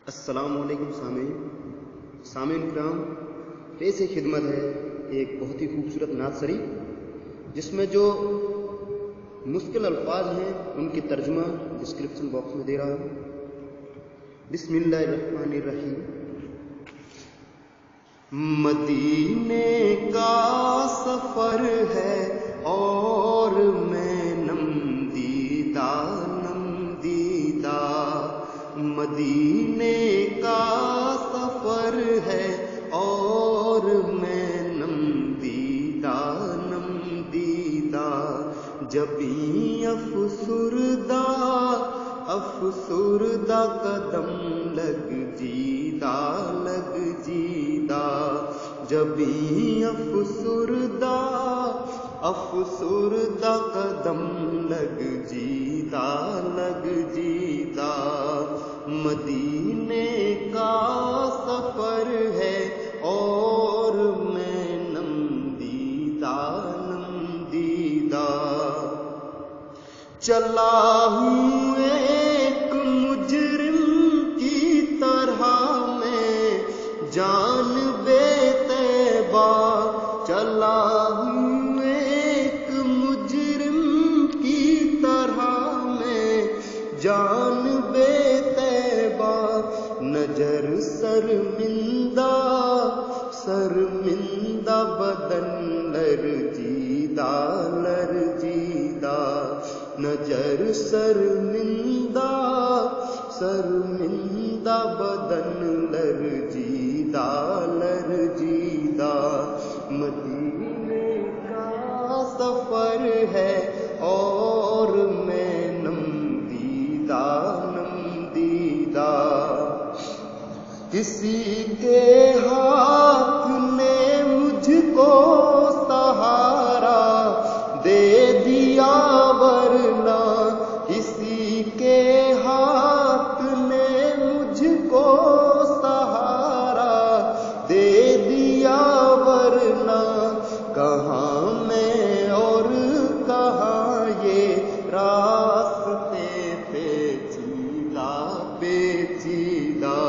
السلام علیکم سامعین کرام، پیش خدمت ہے ایک بہت ہی خوبصورت نعت شریف جس میں جو مشکل الفاظ ہیں ان کی ترجمہ ڈسکرپشن باکس میں دے رہا ہوں۔ بسم اللہ الرحمن الرحیم۔ مدینے کا سفر ہے اور میں نم دیدہ مدینے کا سفر ہے اور میں نم دیدہ جبیں افسردہ قدم لگ جیدہ جبیں افسردہ قدم لگ جیدہ مدینے کا سفر ہے اور میں نم دیدہ چلا ہوں ایک مجرم کی طرح میں جان بے طیبہ، چلا ہوں ایک مجرم کی طرح میں جان بے طیبہ، نظر شرمندہ بدن لرزیدہ نظر شرمندہ بدن لرزیدہ مدینے کا سفر ہے اور میں نم دیدہ کسی کے ہاتھ نے مجھ کو سہارا دے دیا، ورنہ کسی کے ہاتھ نے مجھ کو سہارا دے دیا، ورنہ کہاں میں اور کہاں یہ راستے پیچیدہ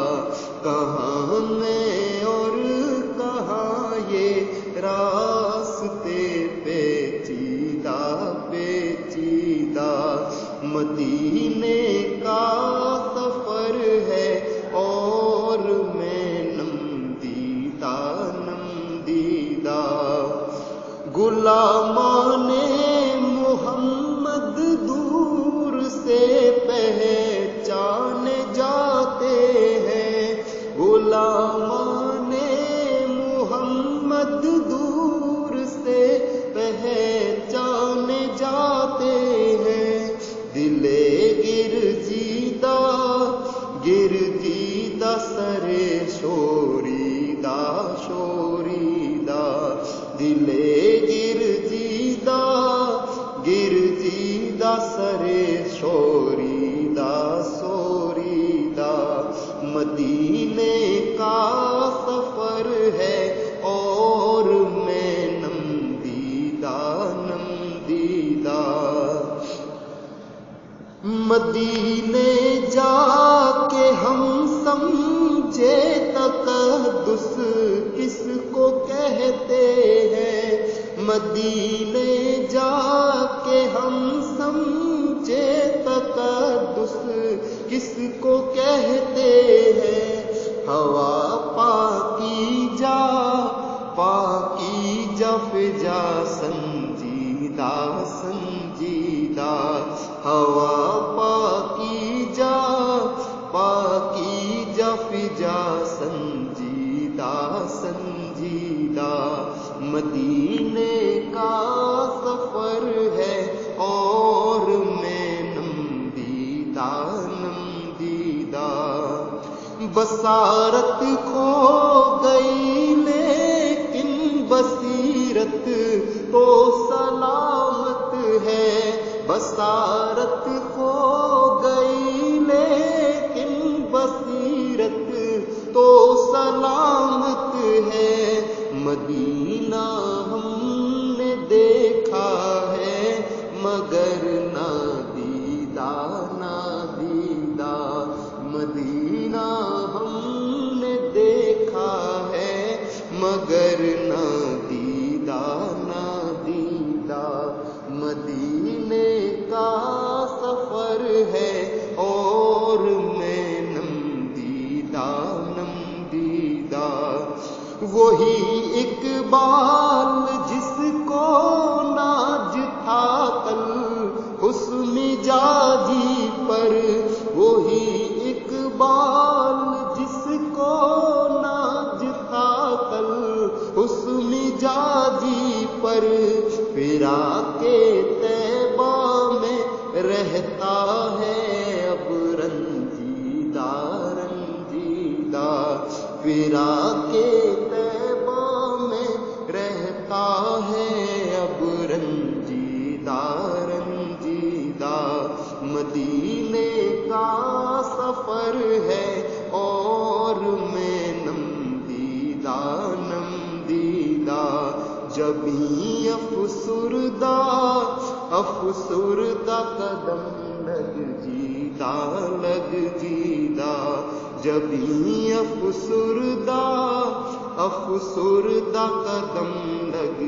کہاں میں اور کہاں یہ راستے پیچیدہ مدینے کا سفر ہے اور میں نم دیدہ غلامان محمد دور سے پہچانے جاتے ہیں، غلامان محمد دور سے پہچانے جاتے ہیں، دل گرجیدہ سرے شوریدہ دل گرجیدہ سرے شوریدہ مدینے کا سفر ہے اور میں نم دیدہ مدینے جا کے ہم سمجھے تقدس کس کو کہتے ہیں، مدینے جا کے ہم سمجھے تقدس کس کو کہتے ہیں، ہوا پاکیزہ فضا سنجیدہ ہوا پاکیزہ فضا سنجیدہ مدینے کا سفر ہے اور میں نم دیدہ بصارت کھو گئی لیکن بصیرت تو سلامت ہے، بصارت کھو گئی لیکن بصیرت تو سلامت ہے، مدینہ ہم نے دیکھا ہے مگر نہ دیدہ مدینہ مگر نہ دیدہ مدینے کا سفر ہے اور میں نم دیدہ وہی اقبال جس کو ناز تھا کل حسن جاجی پر وہی اقبال جس کو ناز تھا کل حسن جاجی پر فراق طیبہ میں رہتا ہے اب رنجیدہ فراق طیبہ میں رہتا ہے اب رنجیدہ مدینے کا سفر ہے اور میں نم دیدہ جبھی افسردہ قدم لگ جیدہ جبھی افسردہ قدم لگ